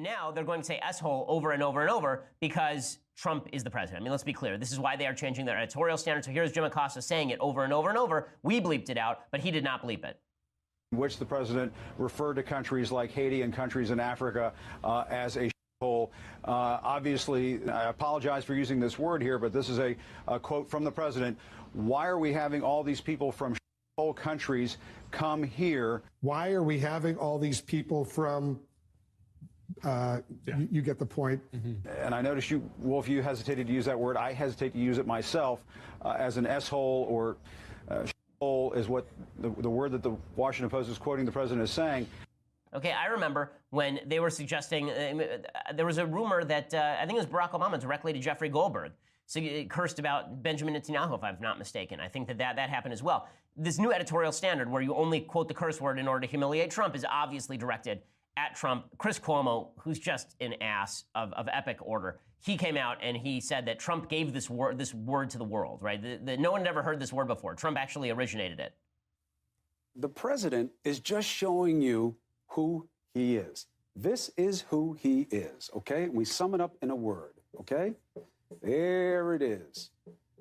now they're going to say S-hole over and over and over because Trump is the president. I mean, let's be clear. This is why they are changing their editorial standards. So here's Jim Acosta saying it over and over and over. We bleeped it out, but he did not bleep it. In which the president referred to countries like Haiti and countries in Africa as a hole. Obviously, I apologize for using this word here, but this is a quote from the president. Why are we having all these people from whole countries come here? Why are we having all these people from you get the point. Mm-hmm. And I notice you, Wolf, you hesitated to use that word. I hesitate to use it myself as an S-hole or hole is what the word that the Washington Post is quoting the president as saying. Okay, I remember when they were suggesting, there was a rumor that I think it was Barack Obama directly to Jeffrey Goldberg. So cursed about Benjamin Netanyahu, if I'm not mistaken. I think that happened as well. This new editorial standard where you only quote the curse word in order to humiliate Trump is obviously directed at Trump. Chris Cuomo, who's just an ass of epic order, he came out and he said that Trump gave this word to the world, right? No one had ever heard this word before. Trump actually originated it. The president is just showing you who he is. This is who he is, okay? We sum it up in a word, okay? There it is.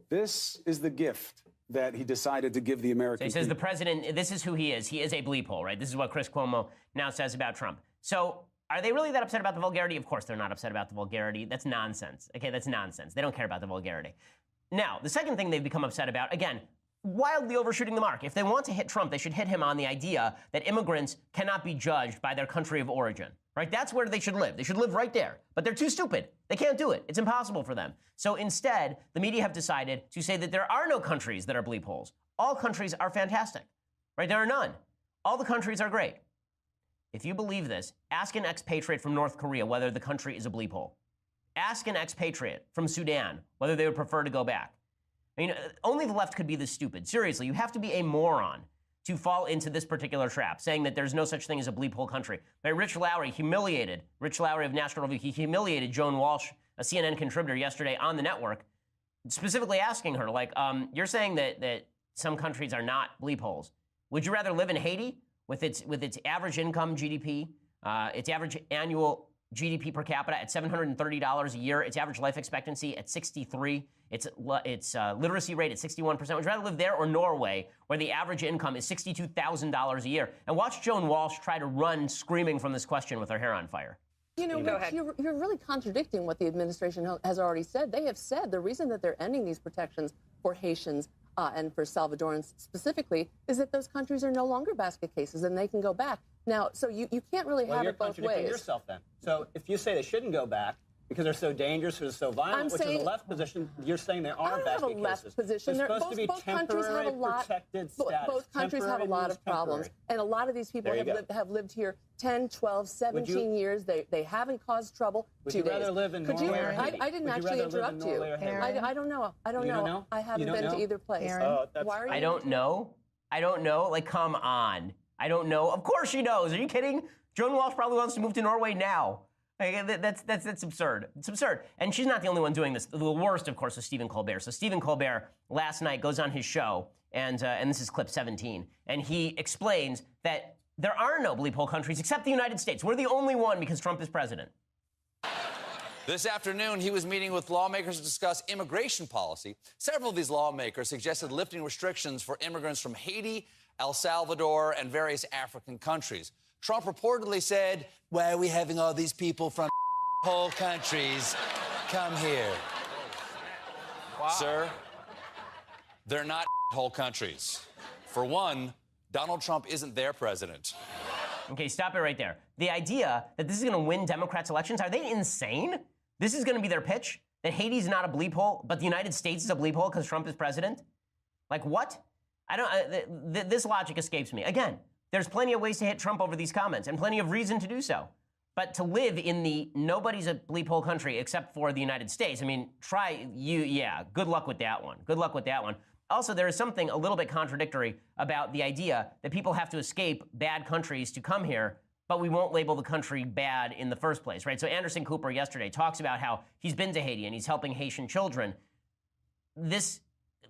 This is the gift that he decided to give the American people. So he says the president, this is who he is. He is a bleep hole, right? This is what Chris Cuomo now says about Trump. So are they really that upset about the vulgarity? Of course they're not upset about the vulgarity. That's nonsense. Okay, that's nonsense. They don't care about the vulgarity. Now, the second thing they've become upset about, again, wildly overshooting the mark. If they want to hit Trump, they should hit him on the idea that immigrants cannot be judged by their country of origin, right? That's where they should live. They should live right there. But they're too stupid. They can't do it. It's impossible for them. So instead, the media have decided to say that there are no countries that are bleep holes. All countries are fantastic, right? There are none. All the countries are great. If you believe this, ask an expatriate from North Korea whether the country is a bleep hole. Ask an expatriate from Sudan whether they would prefer to go back. I mean, only the left could be this stupid. Seriously, you have to be a moron to fall into this particular trap, saying that there's no such thing as a bleep hole country. Right? Rich Lowry of National Review, he humiliated Joan Walsh, a CNN contributor, yesterday on the network, specifically asking her, like, you're saying that some countries are not bleep holes. Would you rather live in Haiti with its average income GDP, its average annual GDP per capita at $730 a year, its average life expectancy at 63, its literacy rate at 61%. Would you rather live there or Norway, where the average income is $62,000 a year? And watch Joan Walsh try to run screaming from this question with her hair on fire. You know, Rich, you're really contradicting what the administration has already said. They have said the reason that they're ending these protections for Haitians and for Salvadorans specifically is that those countries are no longer basket cases and they can go back. Now, so you can't really have it both ways. You're contradicting yourself then. So if you say they shouldn't go back because they're so dangerous or they're so violent, which is a left position, you're saying there are basket cases. I don't have a left position. They're supposed to be temporary protected status. Both countries have a lot of problems. And a lot of these people have lived here 10, 12, 17 years. They haven't caused trouble. Would you rather live in Norway or Haiti? I didn't actually interrupt you. I don't know. I don't know. I haven't been to either place. Why are you? I don't know. I don't know. Like, come on. I don't know. Of course she knows. Are you kidding? Joan Walsh probably wants to move to Norway now. Like, that's absurd. It's absurd. And she's not the only one doing this. The worst, of course, is Stephen Colbert. So Stephen Colbert last night goes on his show, and this is clip 17, and he explains that there are no bleep hole countries except the United States. We're the only one because Trump is president. This afternoon, he was meeting with lawmakers to discuss immigration policy. Several of these lawmakers suggested lifting restrictions for immigrants from Haiti, El Salvador, and various African countries. Trump reportedly said, why are we having all these people from whole countries come here? Wow. Sir, they're not whole countries. For one, Donald Trump isn't their president. Okay, stop it right there. The idea that this is going to win Democrats' elections, are they insane? This is going to be their pitch? That Haiti's not a bleep hole, but the United States is a bleep hole because Trump is president? Like, what? This logic escapes me. Again, there's plenty of ways to hit Trump over these comments and plenty of reason to do so. But to live in the nobody's a bleep hole country except for the United States, I mean, good luck with that one. Good luck with that one. Also, there is something a little bit contradictory about the idea that people have to escape bad countries to come here, but we won't label the country bad in the first place, right? So Anderson Cooper yesterday talks about how he's been to Haiti and he's helping Haitian children. It's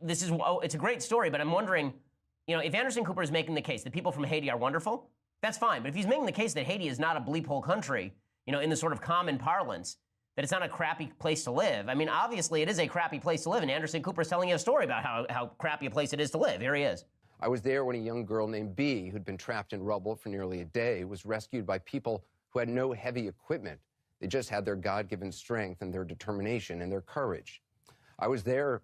a great story, but I'm wondering, if Anderson Cooper is making the case that people from Haiti are wonderful, that's fine. But if he's making the case that Haiti is not a bleep hole country, in the sort of common parlance, that it's not a crappy place to live. I mean, obviously it is a crappy place to live, and Anderson Cooper's telling you a story about how crappy a place it is to live. Here he is. I was there when a young girl named B, who'd been trapped in rubble for nearly a day, was rescued by people who had no heavy equipment. They just had their God-given strength and their determination and their courage. I was there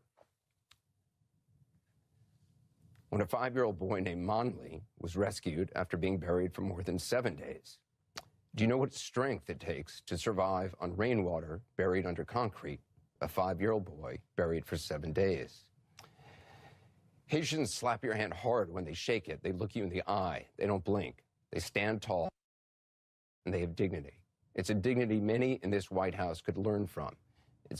when a 5-year-old boy named Monley was rescued after being buried for more than 7 days. Do you know what strength it takes to survive on rainwater buried under concrete? A 5-year-old boy buried for 7 days. Haitians slap your hand hard when they shake it. They look you in the eye. They don't blink. They stand tall, and they have dignity. It's a dignity many in this White House could learn from.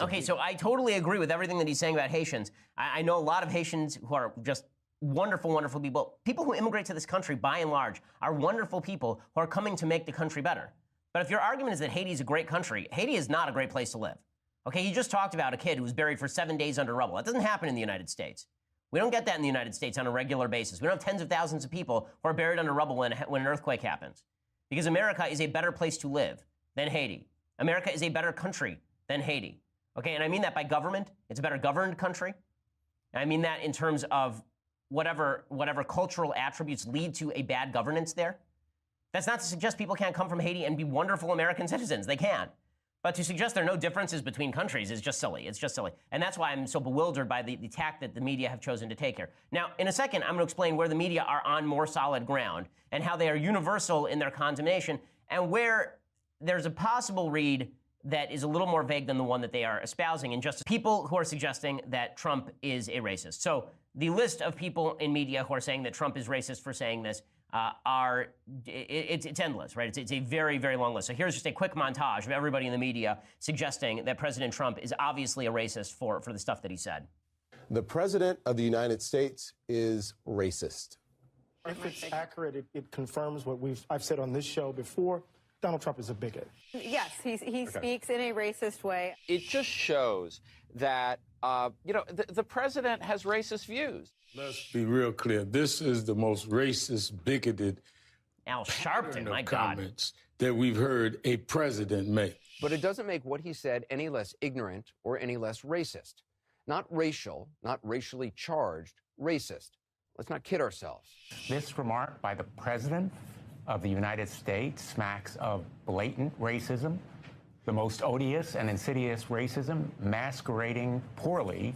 Okay, so I totally agree with everything that he's saying about Haitians. I know a lot of Haitians who are just wonderful, wonderful people. People who immigrate to this country, by and large, are wonderful people who are coming to make the country better. But if your argument is that Haiti is a great country, Haiti is not a great place to live. Okay, you just talked about a kid who was buried for 7 days under rubble. That doesn't happen in the United States. We don't get that in the United States on a regular basis. We don't have tens of thousands of people who are buried under rubble when an earthquake happens. Because America is a better place to live than Haiti. America is a better country than Haiti. Okay, and I mean that by government. It's a better governed country. And I mean that in terms of whatever cultural attributes lead to a bad governance there. That's not to suggest people can't come from Haiti and be wonderful American citizens. They can. But to suggest there are no differences between countries is just silly. It's just silly. And that's why I'm so bewildered by the tack that the media have chosen to take here. Now, in a second, I'm going to explain where the media are on more solid ground and how they are universal in their condemnation and where there's a possible read that is a little more vague than the one that they are espousing, and just people who are suggesting that Trump is a racist. So the list of people in media who are saying that Trump is racist for saying this it's endless, right? It's a very, very long list. So here's just a quick montage of everybody in the media suggesting that President Trump is obviously a racist for the stuff that he said. The President of the United States is racist. If it's accurate, it confirms what I've said on this show before. Donald Trump is a bigot. Yes, he speaks in a racist way. It just shows that, the president has racist views. Let's be real clear. This is the most racist, bigoted Al Sharpton, my God, comments that we've heard a president make. But it doesn't make what he said any less ignorant or any less racist. Not racial, not racially charged, racist. Let's not kid ourselves. This remark by the President of the United States smacks of blatant racism, the most odious and insidious racism masquerading poorly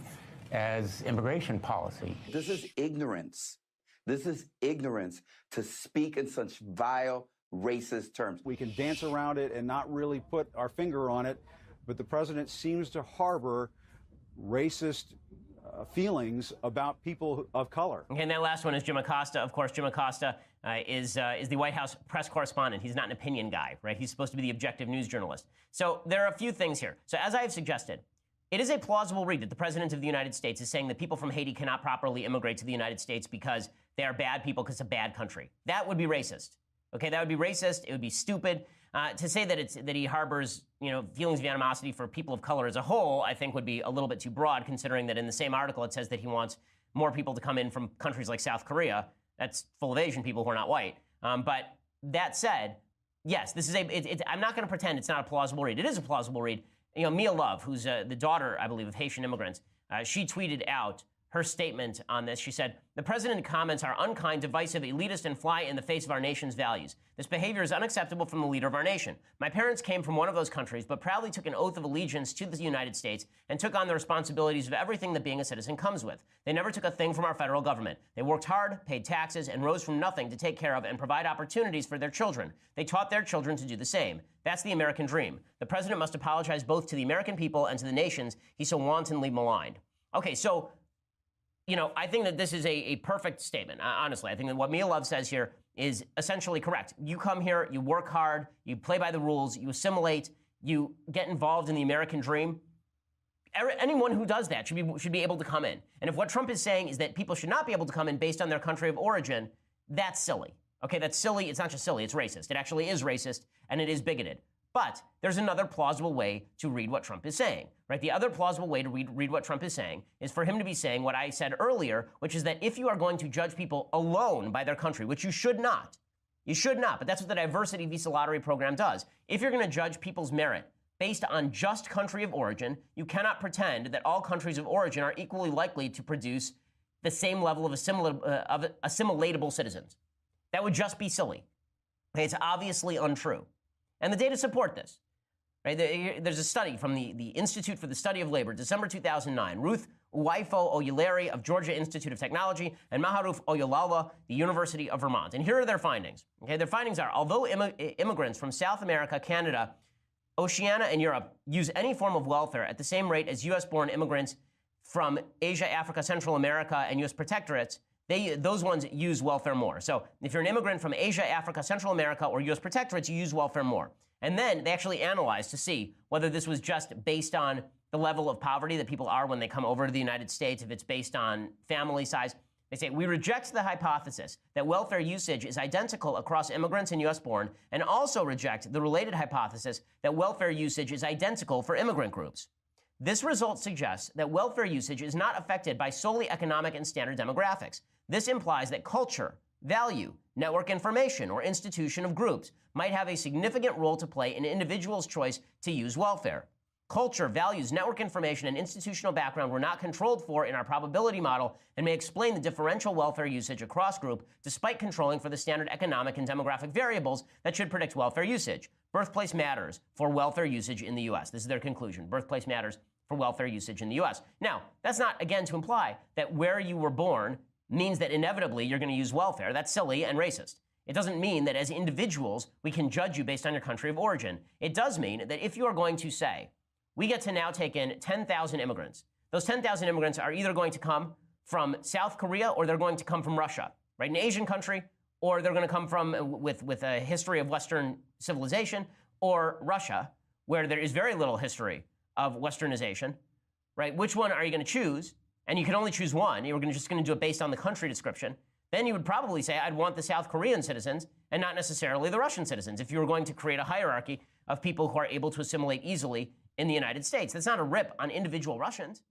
as immigration policy. This is ignorance. This is ignorance to speak in such vile, racist terms. We can dance around it and not really put our finger on it, but the president seems to harbor racist feelings about people of color. Okay, and that last one is Jim Acosta. Of course, Jim Acosta is the White House press correspondent. He's not an opinion guy, right? He's supposed to be the objective news journalist. So there are a few things here. So as I have suggested, it is a plausible read that the President of the United States is saying that people from Haiti cannot properly immigrate to the United States because they are bad people because it's a bad country. That would be racist. Okay, that would be racist. It would be stupid. To say that he harbors, feelings of animosity for people of color as a whole, I think would be a little bit too broad, considering that in the same article it says that he wants more people to come in from countries like South Korea. That's full of Asian people who are not white. But that said, yes, this is I'm not going to pretend it's not a plausible read. It is a plausible read. Mia Love, who's the daughter, I believe, of Haitian immigrants, she tweeted out her statement on this. She said, "The president's comments are unkind, divisive, elitist, and fly in the face of our nation's values. This behavior is unacceptable from the leader of our nation. My parents came from one of those countries, but proudly took an oath of allegiance to the United States and took on the responsibilities of everything that being a citizen comes with. They never took a thing from our federal government. They worked hard, paid taxes, and rose from nothing to take care of and provide opportunities for their children. They taught their children to do the same. That's the American dream. The president must apologize both to the American people and to the nations he so wantonly maligned." Okay, so I think that this is a perfect statement. Honestly, I think that what Mia Love says here is essentially correct. You come here, you work hard, you play by the rules, you assimilate, you get involved in the American dream. Anyone who does that should be able to come in. And if what Trump is saying is that people should not be able to come in based on their country of origin, that's silly. Okay, that's silly. It's not just silly, it's racist. It actually is racist, and it is bigoted. But there's another plausible way to read what Trump is saying, right? The other plausible way to read what Trump is saying is for him to be saying what I said earlier, which is that if you are going to judge people alone by their country, which you should not, You should not, but that's what the diversity visa lottery program does. If you're going to judge people's merit based on just country of origin, you cannot pretend that all countries of origin are equally likely to produce the same level of assimilatable citizens. That would just be silly. It's obviously untrue. And the data support this. Right? There's a study from the Institute for the Study of Labor, December 2009. Ruth Waifo Oyuleri of Georgia Institute of Technology and Maharuf Oyalala, the University of Vermont. And here are their findings. Okay, their findings are, although immigrants from South America, Canada, Oceania, and Europe use any form of welfare at the same rate as U.S.-born immigrants from Asia, Africa, Central America, and U.S. protectorates, those ones use welfare more. So if you're an immigrant from Asia, Africa, Central America, or U.S. protectorates, you use welfare more. And then they actually analyzed to see whether this was just based on the level of poverty that people are when they come over to the United States, if it's based on family size. They say, we reject the hypothesis that welfare usage is identical across immigrants and U.S.-born, and also reject the related hypothesis that welfare usage is identical for immigrant groups. This result suggests that welfare usage is not affected by solely economic and standard demographics. This implies that culture, value, network information, or institution of groups might have a significant role to play in individuals' choice to use welfare. Culture, values, network information, and institutional background were not controlled for in our probability model and may explain the differential welfare usage across group despite controlling for the standard economic and demographic variables that should predict welfare usage. Birthplace matters for welfare usage in the U.S. This is their conclusion. Birthplace matters for welfare usage in the U.S. Now, that's not, again, to imply that where you were born means that inevitably you're going to use welfare. That's silly and racist. It doesn't mean that as individuals, we can judge you based on your country of origin. It does mean that if you are going to say, we get to now take in 10,000 immigrants, those 10,000 immigrants are either going to come from South Korea or they're going to come from Russia, right? An Asian country, or they're going to come from with a history of Western civilization, or Russia, where there is very little history of Westernization, right? Which one are you going to choose? And you can only choose one. You're just going to do it based on the country description. Then you would probably say, I'd want the South Korean citizens and not necessarily the Russian citizens if you were going to create a hierarchy of people who are able to assimilate easily in the United States. That's not a rip on individual Russians.